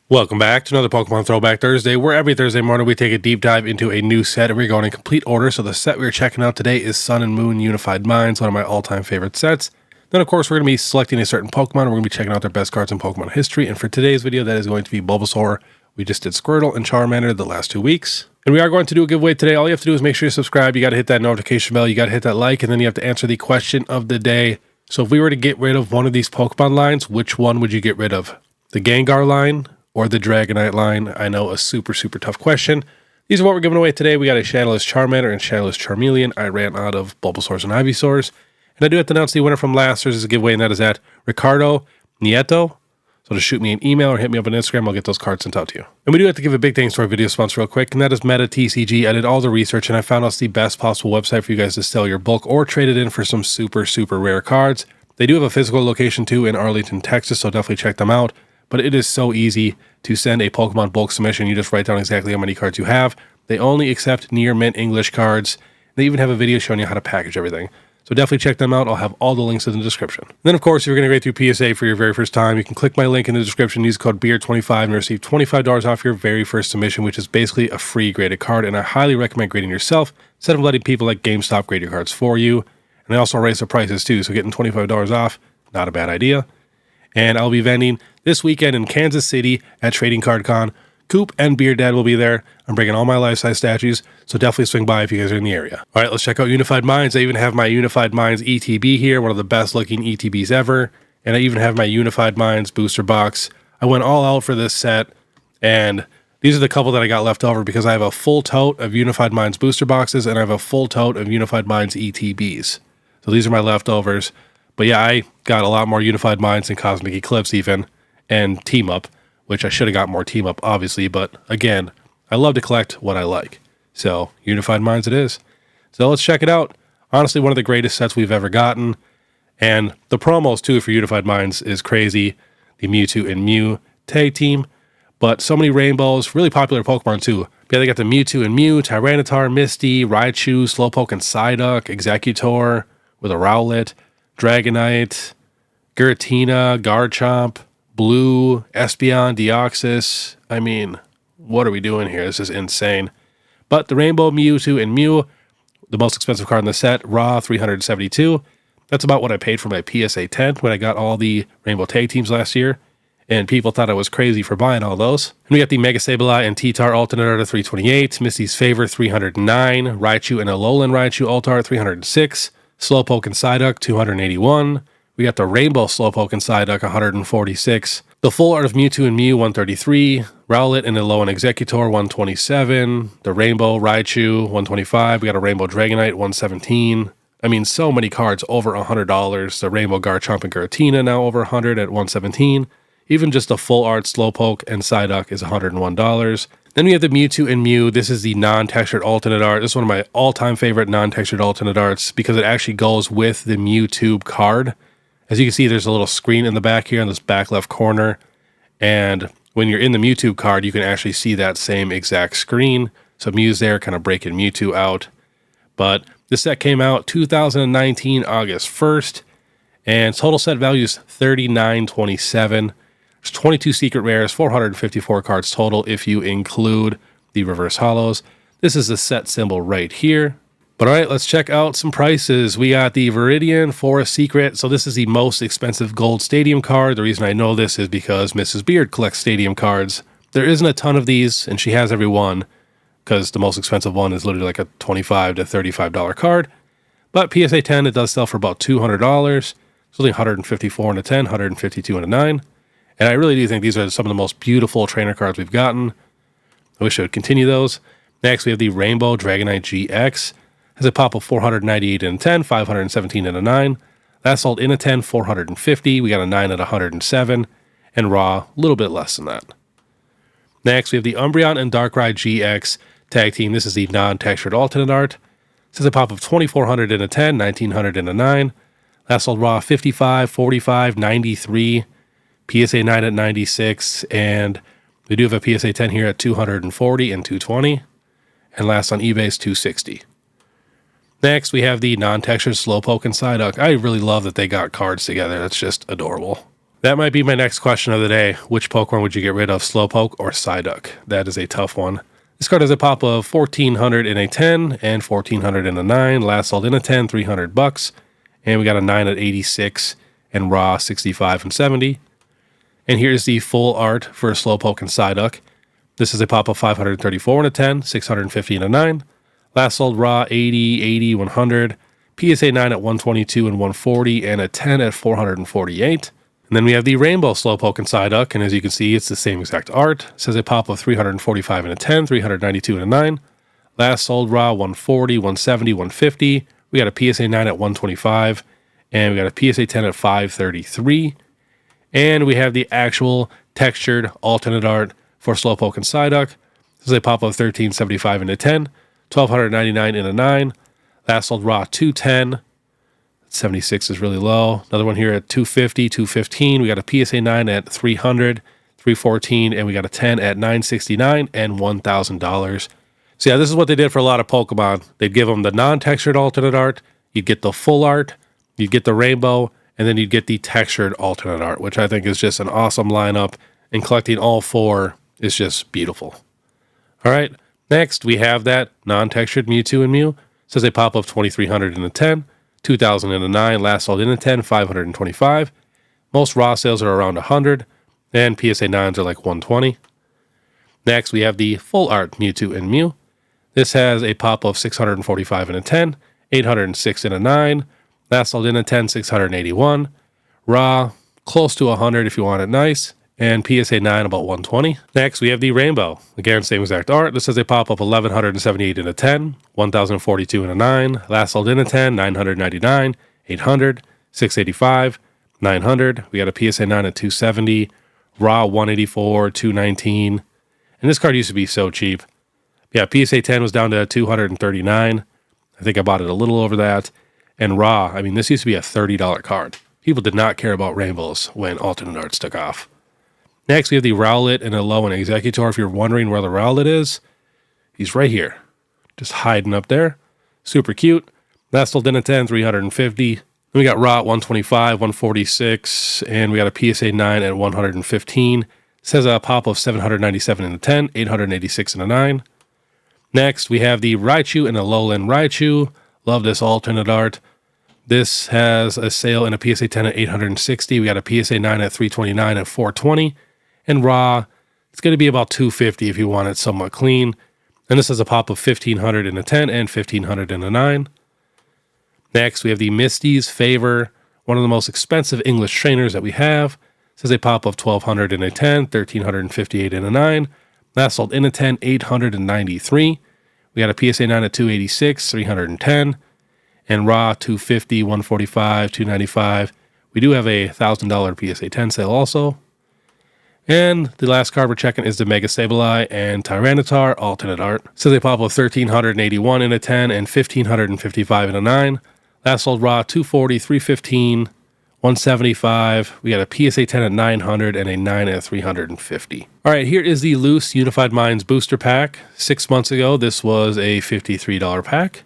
Welcome back to another Pokemon Throwback Thursday, where every Thursday morning we take a deep dive into a new set, and we're going in complete order. So the set we're checking out today is Sun and Moon Unified Minds, one of my all-time favorite sets. Then, of course, we're going to be selecting a certain Pokemon, and we're going to be checking out their best cards in Pokemon history. And for today's video, that is going to be Bulbasaur. We just did Squirtle and Charmander the last 2 weeks. And we are going to do a giveaway today. All you have to do is make sure you subscribe. You got to hit that notification bell. You got to hit that like, and then you have to answer the question of the day. So if we were to get rid of one of these Pokemon lines, which one would you get rid of? The Gengar line or the Dragonite line? I know, a super tough question. These are what we're giving away today. We got a Shadowless Charmander and Shadowless Charmeleon. I ran out of Bulbasaurs and Ivysaurs. And I do have to announce the winner from last Thursday's giveaway, and that is at Ricardo Nieto. So just shoot me an email or hit me up on Instagram. I'll get those cards sent out to you. And we do have to give a big thanks to our video sponsor real quick, and that is Metatcg. I did all the research, and I found us the best possible website for you guys to sell your bulk or trade it in for some super rare cards. They do have a physical location too in Arlington, Texas, so definitely check them out. But it is so easy to send a Pokemon bulk submission. You just write down exactly how many cards you have. They only accept near mint English cards. They even have a video showing you how to package everything. So definitely check them out. I'll have all the links in the description. And then, of course, if you're going to go through PSA for your very first time, you can click my link in the description, use code BEARD25, and receive $25 off your very first submission, which is basically a free graded card. And I highly recommend grading yourself instead of letting people like GameStop grade your cards for you. And they also raise the prices too, so getting $25 off, not a bad idea. And I'll be vending this weekend in Kansas City at Trading Card Con. Coop and Beard Dad will be there. I'm bringing all my life-size statues, so definitely swing by if you guys are in the area. All right, let's check out Unified Minds. I even have my Unified Minds ETB here, one of the best-looking ETBs ever. And I even have my Unified Minds booster box. I went all out for this set, and these are the couple that I got left over because I have a full tote of Unified Minds booster boxes, and I have a full tote of Unified Minds ETBs. So these are my leftovers. But yeah, I got a lot more Unified Minds than Cosmic Eclipse even, and Team Up, which I should have got more Team Up, obviously. But again, I love to collect what I like. So Unified Minds it is. So let's check it out. Honestly, one of the greatest sets we've ever gotten. And the promos, too, for Unified Minds is crazy. The Mewtwo and Mew tag team. But so many rainbows. Really popular Pokemon, too. Yeah, they got the Mewtwo and Mew, Tyranitar, Misty, Raichu, Slowpoke and Psyduck, Executor with a Rowlet, Dragonite, Giratina, Garchomp, Blue, Espeon, Deoxys. I mean, what are we doing here? This is insane. But the Rainbow Mewtwo and Mew, the most expensive card in the set, raw $372. That's about what I paid for my PSA 10 when I got all the Rainbow Tag Teams last year. And people thought I was crazy for buying all those. And we got the Mega Sableye and T-Tar alternate art at $328, Misty's Favor $309, Raichu and Alolan Raichu alt-art $306, Slowpoke and Psyduck $281. We got the Rainbow Slowpoke and Psyduck $146. The full art of Mewtwo and Mew $133. Rowlet and Alolan Executor $127. The Rainbow Raichu $125. We got a Rainbow Dragonite $117. I mean, so many cards over $100. The Rainbow Garchomp and Giratina now over $100 at $117. Even just the full art Slowpoke and Psyduck is $101. Then we have the Mewtwo and Mew. This is the non-textured alternate art. This is one of my all-time favorite non-textured alternate arts because it actually goes with the Mewtwo card. As you can see, there's a little screen in the back here in this back left corner. And when you're in the Mewtwo card, you can actually see that same exact screen. So Mew's there, kind of breaking Mewtwo out. But this set came out 2019, August 1st. And total set value is $39.27. There's 22 secret rares, 454 cards total if you include the reverse holos. This is the set symbol right here. But all right, let's check out some prices. We got the Viridian Forest Secret. So this is the most expensive gold stadium card. The reason I know this is because Mrs. Beard collects stadium cards. There isn't a ton of these, and she has every one because the most expensive one is literally like a $25 to $35 card. But PSA 10, it does sell for about $200. It's only $154 in a 10, $152 in a 9. And I really do think these are some of the most beautiful trainer cards we've gotten. I wish I would continue those. Next, we have the Rainbow Dragonite GX. Has a pop of $498 in a 10, $517 in a 9. That sold in a 10, $450. We got a 9 at $107. And raw, a little bit less than that. Next, we have the Umbreon and Darkrai GX tag team. This is the non-textured alternate art. This has a pop of $2,400 in a 10, $1,900 in a 9. That sold raw $55, $45, $93. PSA 9 at $96, and we do have a PSA 10 here at $240 and $220, and last on eBay is $260. Next, we have the non-textured Slowpoke and Psyduck. I really love that they got cards together. That's just adorable. That might be my next question of the day. Which Pokemon would you get rid of, Slowpoke or Psyduck? That is a tough one. This card has a pop of 1,400 in a 10 and 1,400 in a 9. Last sold in a 10, $300. And we got a 9 at 86 and raw 65 and 70. And here's the full art for Slowpoke and Psyduck. This is a pop of 534 in a 10, 650 in a 9. Last sold raw 80, 80, 100. PSA 9 at 122 and 140 and a 10 at 448. And then we have the Rainbow Slowpoke and Psyduck, and as you can see, it's the same exact art. It says a pop of 345 in a 10, 392 in a 9. Last sold raw 140, 170, 150. We got a PSA 9 at 125, and we got a PSA 10 at 533. And we have the actual textured alternate art for Slowpoke and Psyduck. This is a pop of 1375 in a 10, 1299 in a 9. Last sold raw 210. 76 is really low. Another one here at 250, 215. We got a PSA 9 at 300, 314, and we got a 10 at 969 and $1,000. So yeah, this is what they did for a lot of Pokemon. They'd give them the non-textured alternate art, you'd get the full art, you'd get the rainbow, and then you'd get the textured alternate art, which I think is just an awesome lineup, and collecting all four is just beautiful. All right, next we have that non-textured Mewtwo and Mew. It says a pop of 2,300 in a 10, 2,000 in a 9, last sold in a 10, 525. Most raw sales are around 100, and PSA 9s are like 120. Next, we have the full art Mewtwo and Mew. This has a pop of 645 in a 10, 806 in a 9, last sold in a 10, 681. Raw, close to 100 if you want it nice, and PSA 9 about 120. Next, we have the Rainbow. Again, same exact art. This has a pop of 1,178 in a 10, 1,042 in a 9, last sold in a 10, 999, 800, 685, 900. We got a PSA 9 at 270, raw 184, 219. And this card used to be so cheap. Yeah, PSA 10 was down to 239. I think I bought it a little over that. And raw, I mean, this used to be a $30 card. People did not care about rainbows when alternate arts took off. Next, we have the Rowlet and a low and Executor. If you're wondering where the Rowlet is, he's right here. Just hiding up there. Super cute. Last sold in a 10, 350. Then we got raw at 125, 146, and we got a PSA 9 at 115. It says a pop of 797 in a 10, 886 in a 9. Next, we have the Raichu and a Lowland Raichu. Love this alternate art. This has a sale in a PSA 10 at 860. We got a PSA 9 at 329 at 420. And raw, it's going to be about 250 if you want it somewhat clean. And this has a pop of 1,500 in a 10 and 1,500 in a 9. Next, we have the Misty's Favor, one of the most expensive English trainers that we have. This has a pop of 1,200 in a 10, 1,358 in a 9. Last sold in a 10, 893. We got a PSA 9 at 286, 310. And raw, 250, 145, 295. We do have a $1,000 PSA 10 sale also. And the last card we're checking is the Mega Sableye and Tyranitar alternate art. Says a pop of 1,381 in a 10 and 1,555 in a 9. Last sold raw 240, 315, 175. We got a PSA 10 at 900 and a 9 at 350. All right, here is the loose Unified Minds booster pack. 6 months ago, this was a $53 pack.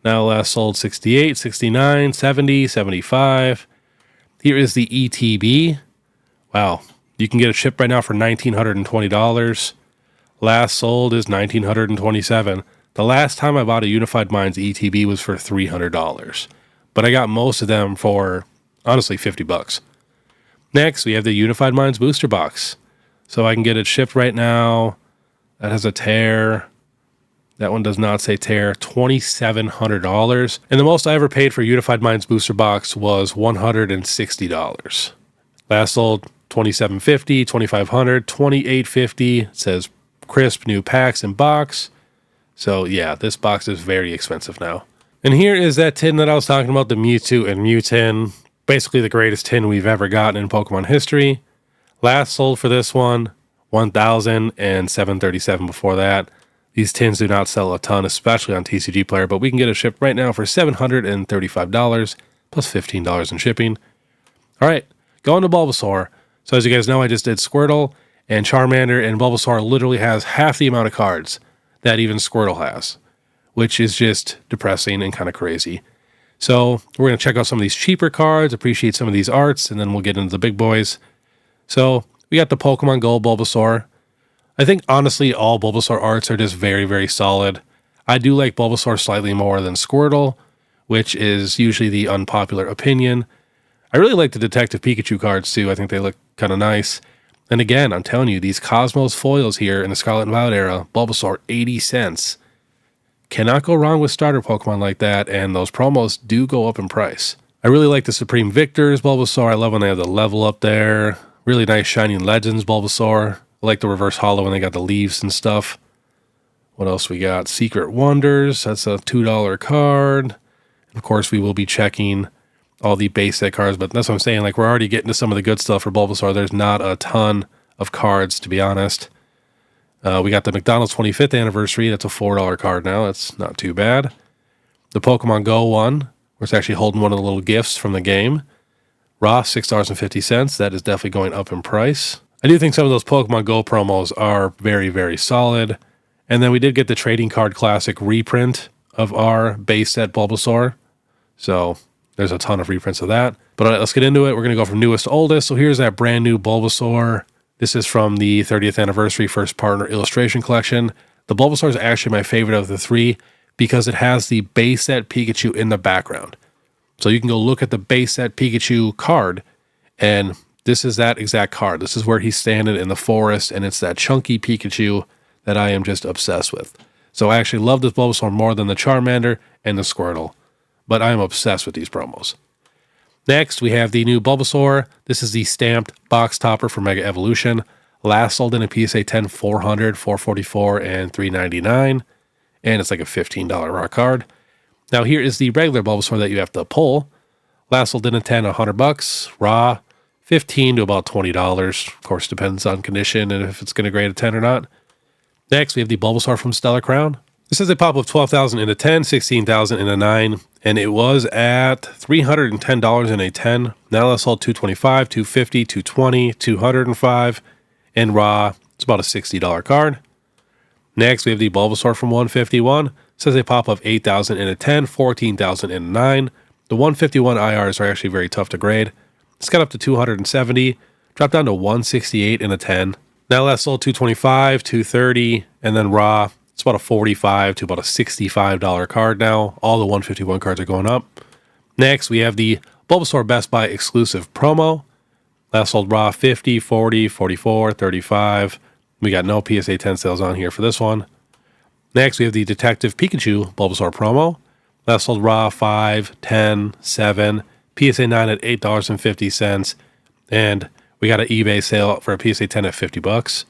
Now last sold 68, 69, 70, 75. Here is the ETB. Wow. You can get it shipped right now for $1,920. Last sold is $1,927. The last time I bought a Unified Minds ETB was for $300. But I got most of them for, honestly, $50. Next, we have the Unified Minds booster box. So I can get it shipped right now. That has a tear. That one does not say tear. $2,700. And the most I ever paid for Unified Minds booster box was $160. Last sold $2,750, $2,500, $2,850. It says crisp new packs in box. So yeah, this box is very expensive now. And here is that tin that I was talking about, the Mewtwo and Mew tin. Basically the greatest tin we've ever gotten in Pokemon history. Last sold for this one, $1,000 and $737 before that. These tins do not sell a ton, especially on TCG Player, but we can get it shipped right now for $735 plus $15 in shipping. All right, going to Bulbasaur. So as you guys know, I just did Squirtle and Charmander, and Bulbasaur literally has half the amount of cards that even Squirtle has, which is just depressing and kind of crazy. So we're going to check out some of these cheaper cards, appreciate some of these arts, and then we'll get into the big boys. So we got the Pokemon Go Bulbasaur. I think honestly all Bulbasaur arts are just very, very solid. I do like Bulbasaur slightly more than Squirtle, which is usually the unpopular opinion. I really like the Detective Pikachu cards too. I think they look kind of nice. And again, I'm telling you, these Cosmos foils here in the Scarlet and Violet era, Bulbasaur, 80 cents. Cannot go wrong with starter Pokemon like that, and those promos do go up in price. I really like the Supreme Victors Bulbasaur. I love when they have the level up there. Really nice Shining Legends Bulbasaur. I like the reverse holo when they got the leaves and stuff. What else we got? Secret Wonders. That's a $2 card. Of course, we will be checking all the base set cards, but that's what I'm saying. Like, we're already getting to some of the good stuff for Bulbasaur. There's not a ton of cards, to be honest. We got the McDonald's 25th anniversary. That's a $4 card now. That's not too bad. The Pokemon Go one, where it's actually holding one of the little gifts from the game. Raw, $6.50. That is definitely going up in price. I do think some of those Pokemon Go promos are very, very solid. And then we did get the Trading Card Classic reprint of our base set Bulbasaur. So there's a ton of reprints of that. But all right, let's get into it. We're going to go from newest to oldest. So here's that brand new Bulbasaur. This is from the 30th anniversary first partner illustration collection. The Bulbasaur is actually my favorite of the three because it has the base set Pikachu in the background. So you can go look at the base set Pikachu card, and this is that exact card. This is where he's standing in the forest, and it's that chunky Pikachu that I am just obsessed with. So I actually love this Bulbasaur more than the Charmander and the Squirtle, but I am obsessed with these promos. Next, we have the new Bulbasaur. This is the stamped box topper for Mega Evolution. Last sold in a PSA 10, 400, 444, and 399, and it's like a $15 raw card. Now here is the regular Bulbasaur that you have to pull. Last sold in a 10, $100, raw, $15 to about $20. Of course, depends on condition and if it's going to grade a 10 or not. Next, we have the Bulbasaur from Stellar Crown. This is a pop of 12,000 in a 10, 16,000 in a 9, and it was at $310 in a 10. Now that's sold $225, $250, $220, $205, and raw, it's about a $60 card. Next, we have the Bulbasaur from 151. This is a pop of 8,000 in a 10, 14,000 in a 9. The 151 IRs are actually very tough to grade. It's got up to 270, dropped down to 168 in a 10. Now last sold $225, $230, and then raw, it's about a $45 to about a $65 card now. All the 151 cards are going up. Next, we have the Bulbasaur Best Buy exclusive promo. Last sold raw 50, 40, 44, 35. We got no PSA 10 sales on here for this one. Next, we have the Detective Pikachu Bulbasaur promo. Last sold raw 5, 10, 7, PSA 9 at $8.50, and we got an eBay sale for a PSA 10 at $50.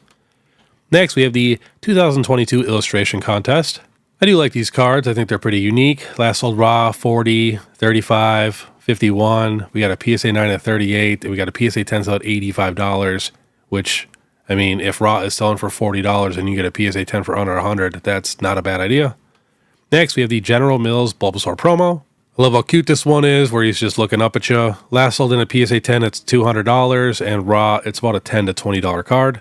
Next, we have the 2022 illustration contest. I do like these cards. I think they're pretty unique. Last sold raw 40, 35, 51. We got a PSA 9 at 38. And we got a PSA 10 sale at $85, which, I mean, if raw is selling for $40 and you get a PSA 10 for under $100, that's not a bad idea. Next, we have the General Mills Bulbasaur promo. I love how cute this one is, where he's just looking up at you. Last sold in a PSA 10, it's $200, and raw, it's about a $10 to $20 card.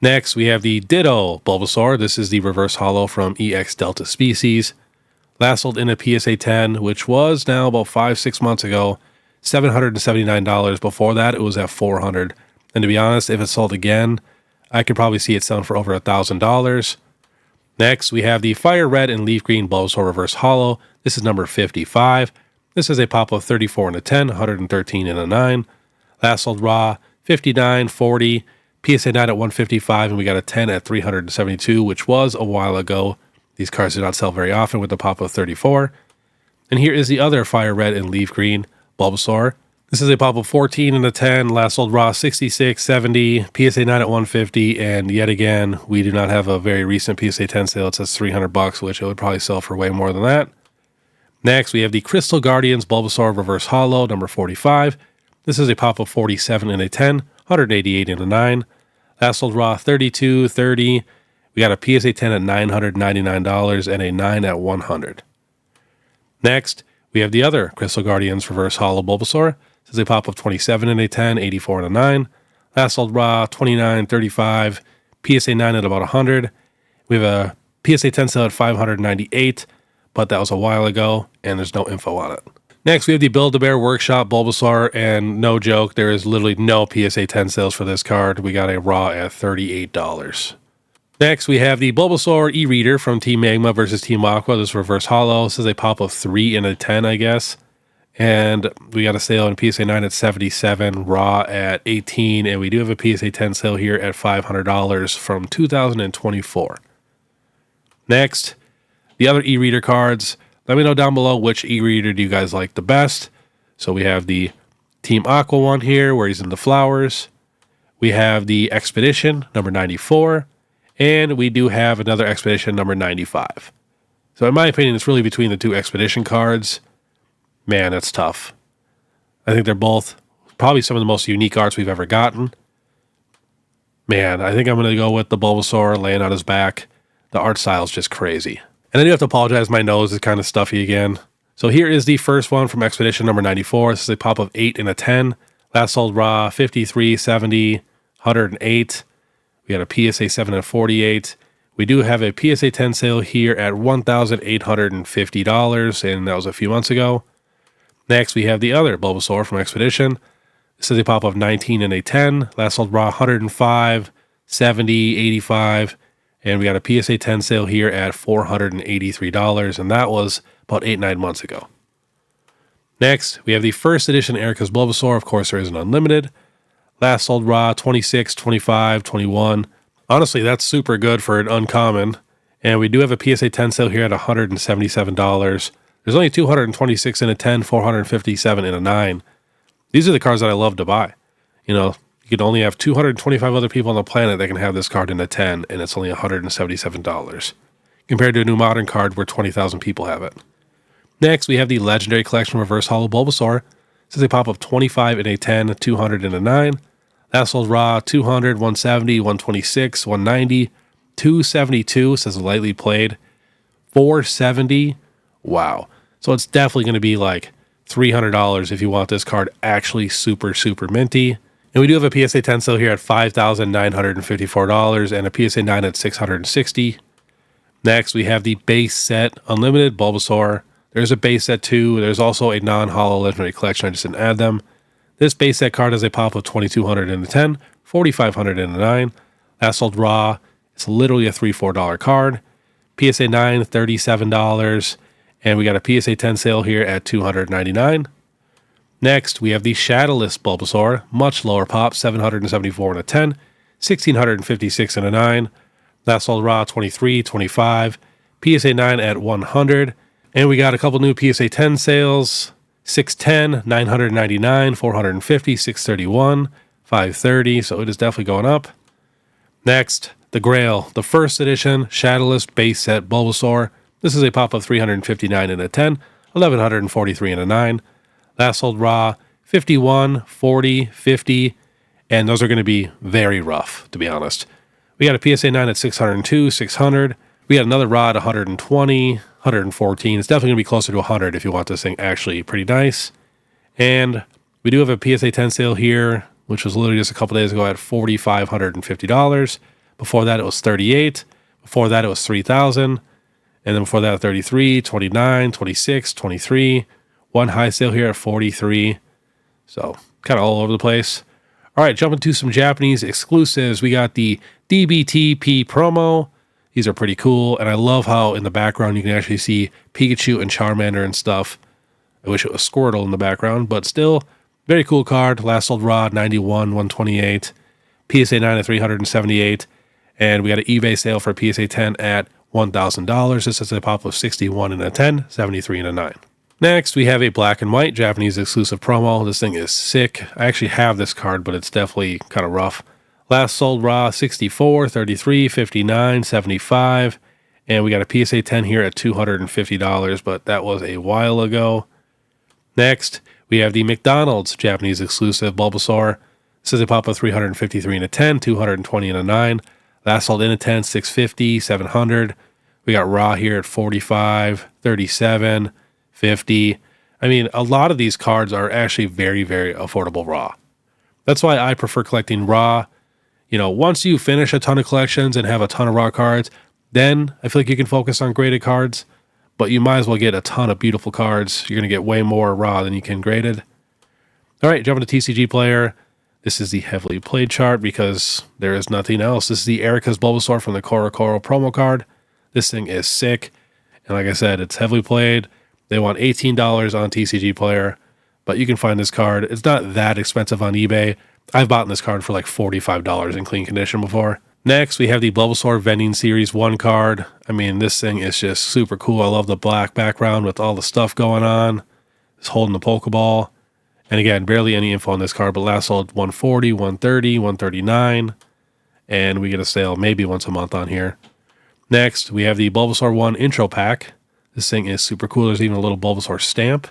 Next, we have the Ditto Bulbasaur. This is the reverse holo from EX Delta Species. Last sold in a PSA 10, which was now about 5-6 months ago, $779. Before that, it was at $400. And to be honest, if it sold again, I could probably see it selling for over $1,000. Next, we have the Fire Red and Leaf Green Bulbasaur Reverse Holo. This is number 55. This is a pop of 34 in a 10, 113 in a 9. Last sold raw, 59, 40, PSA 9 at 155, and we got a 10 at 372, which was a while ago. These cards do not sell very often with the pop of 34. And here is the other Fire Red and Leaf Green Bulbasaur. This is a pop of 14 and a 10, last sold raw 66, 70, PSA 9 at 150, and yet again, we do not have a very recent PSA 10 sale. It says $300, which it would probably sell for way more than that. Next, we have the Crystal Guardians Bulbasaur Reverse Holo, number 45. This is a pop of 47 and a 10, 188 and a 9. Last sold raw 32, 30. We got a PSA 10 at $999 and a 9 at $100. Next, we have the other Crystal Guardians Reverse Holo Bulbasaur. This is a pop of 27 and a 10, 84 and a 9. Last sold raw 29, 35. PSA 9 at about 100. We have a PSA 10 sale at 598, but that was a while ago, and there's no info on it. Next, we have the Build-A-Bear Workshop Bulbasaur, and no joke, there is literally no PSA 10 sales for this card. We got a raw at $38. Next, we have the Bulbasaur e-reader from Team Magma versus Team Aqua. This reverse holo. This is a pop of 3 and a 10, I guess. And we got a sale in PSA 9 at 77, raw at 18, and we do have a PSA 10 sale here at $500 from 2024. Next, the other e-reader cards. Let me know down below which e-reader do you guys like the best. So we have the Team Aqua one here where he's in the flowers. We have the Expedition number 94. And we do have another Expedition number 95. So in my opinion, it's really between the two Expedition cards. Man, that's tough. I think they're both probably some of the most unique arts we've ever gotten. Man, I think I'm going to go with the Bulbasaur laying on his back. The art style is just crazy. And I do have to apologize, my nose is kind of stuffy again. So here is the first one from Expedition number 94. This is a pop of 8 and a 10. Last sold raw, 53, 70, 108. We got a PSA 7 at 48. We do have a PSA 10 sale here at $1,850, and that was a few months ago. Next, we have the other Bulbasaur from Expedition. This is a pop of 19 and a 10. Last sold raw, 105, 70, 85. And we got a PSA 10 sale here at $483, and that was about 8-9 months ago. Next, we have the first edition Erica's Bulbasaur. Of course, there is an unlimited. Last sold raw, 26, 25, 21. Honestly, that's super good for an uncommon. And we do have a PSA 10 sale here at $177. There's only 226 in a 10, 457 in a 9. These are the cards that I love to buy. You know, you could only have 225 other people on the planet that can have this card in a 10, and it's only $177. Compared to a new modern card where 20,000 people have it. Next, we have the Legendary Collection Reverse Holo Bulbasaur. This is a pop of 25 in a 10, 200 in a 9. That sold raw, 200, 170, 126, 190, 272, says lightly played, 470. Wow. So it's definitely going to be like $300 if you want this card actually super, super minty. And we do have a PSA 10 sale here at $5,954 and a PSA 9 at $660. Next, we have the base set Unlimited Bulbasaur. There's a base set too. There's also a non-holo Legendary Collection. I just didn't add them. This base set card has a pop of 2,200 in a 10, 4,500 in a 9. That sold raw. It's literally a $3-4 card. PSA 9, $37. And we got a PSA 10 sale here at $299. Next, we have the Shadowless Bulbasaur. Much lower pop, 774 in a 10, 1,656 in a 9. That sold raw, 23, 25. PSA 9 at 100. And we got a couple new PSA 10 sales. 610, 999, 450, 631, 530. So it is definitely going up. Next, the Grail, the first edition Shadowless base set Bulbasaur. This is a pop of 359 in a 10, 1,143 in a 9. Last sold raw, 51, 40, 50. And those are going to be very rough, to be honest. We got a PSA 9 at 602, 600. We got another raw at 120, 114. It's definitely going to be closer to 100 if you want this thing actually pretty nice. And we do have a PSA 10 sale here, which was literally just a couple days ago at $4,550. Before that, it was $38. Before that, it was $3,000. And then before that, $33, $29, $26, $23. One high sale here at $43. So kind of all over the place. All right, jumping to some Japanese exclusives. We got the DBTP promo. These are pretty cool, and I love how in the background you can actually see Pikachu and Charmander and stuff. I wish it was Squirtle in the background, but still, very cool card. Last sold raw, 91, 128. PSA 9 at 378. And we got an eBay sale for PSA 10 at $1,000. This is a pop of 61 in a 10, 73 in a 9. Next, we have a black and white Japanese exclusive promo. This thing is sick. I actually have this card, but it's definitely kind of rough. Last sold raw, 64, 33, 59, 75. And we got a PSA 10 here at $250, but that was a while ago. Next, we have the McDonald's Japanese exclusive Bulbasaur. This is a pop of 353 in a 10, 220 in a 9. Last sold in a 10, 650, 700. We got raw here at 45, 37, 50. I mean, a lot of these cards are actually very, very affordable raw. That's why I prefer collecting raw. You know, once you finish a ton of collections and have a ton of raw cards, then I feel like you can focus on graded cards. but you might as well get a ton of beautiful cards. You're going to get way more raw than you can graded. All right, jumping to TCG player. This is the heavily played chart because there is nothing else. This is the Erica's Bulbasaur from the Coro promo card. This thing is sick. And like I said, it's heavily played. They want $18 on TCG player, but you can find this card. It's not that expensive on eBay. I've bought this card for like $45 in clean condition before. Next, we have the Bulbasaur Vending Series 1 card. I mean, this thing is just super cool. I love the black background with all the stuff going on. It's holding the Pokeball. And again, barely any info on this card, but last sold 140, 130, 139. And we get a sale maybe once a month on here. Next, we have the Bulbasaur 1 Intro Pack. This thing is super cool. There's even a little Bulbasaur stamp.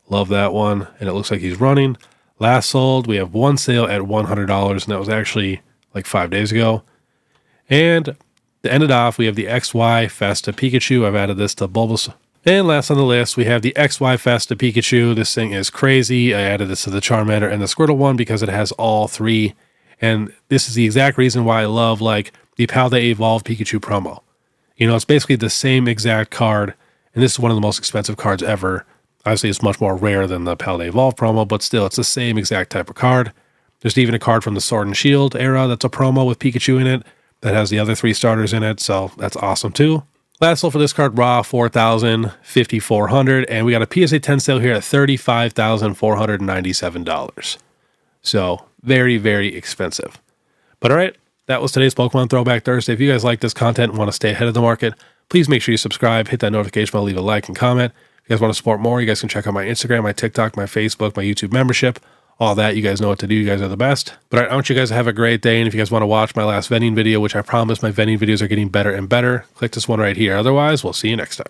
Love that one. And it looks like he's running. Last sold, we have one sale at $100, and that was actually like 5 days ago. And to end it off, we have the XY Festa Pikachu. I've added this to Bulbasaur. And last on the list, we have the XY Festa Pikachu. This thing is crazy. I added this to the Charmander and the Squirtle one because it has all three. And this is the exact reason why I love like the Paldea Evolved Pikachu promo. You know, it's basically the same exact card, and this is one of the most expensive cards ever. Obviously, it's much more rare than the Paldea Evolved promo, but still, it's the same exact type of card. There's even a card from the Sword and Shield era that's a promo with Pikachu in it that has the other three starters in it, so that's awesome too. Last sold for this card, raw, $4,000, $5,400, and we got a PSA 10 sale here at $35,497. So very, very expensive. But all right, that was today's Pokemon Throwback Thursday. If you guys like this content and want to stay ahead of the market, please make sure you subscribe, hit that notification bell, leave a like and comment. If you guys want to support more, you guys can check out my Instagram, my TikTok, my Facebook, my YouTube membership. All that, you guys know what to do. You guys are the best. But all right, I want you guys to have a great day. And if you guys want to watch my last vending video, which I promise my vending videos are getting better and better, click this one right here. Otherwise, we'll see you next time.